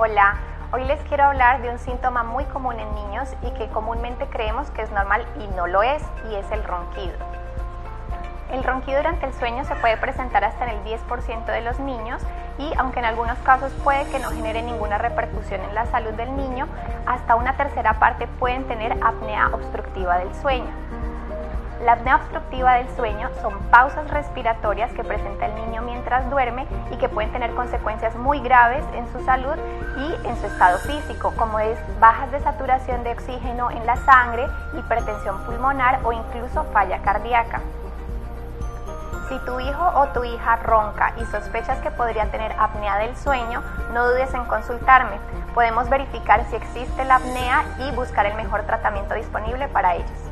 Hola, hoy les quiero hablar de un síntoma muy común en niños y que comúnmente creemos que es normal y no lo es, y es el ronquido. El ronquido durante el sueño se puede presentar hasta en el 10% de los niños y, aunque en algunos casos puede que no genere ninguna repercusión en la salud del niño, hasta una tercera parte pueden tener apnea obstructiva del sueño. La apnea obstructiva del sueño son pausas respiratorias que presenta el niño mientras duerme y que pueden tener consecuencias muy graves en su salud y en su estado físico, como es bajas de saturación de oxígeno en la sangre, hipertensión pulmonar o incluso falla cardíaca. Si tu hijo o tu hija ronca y sospechas que podría tener apnea del sueño, no dudes en consultarme. Podemos verificar si existe la apnea y buscar el mejor tratamiento disponible para ellos.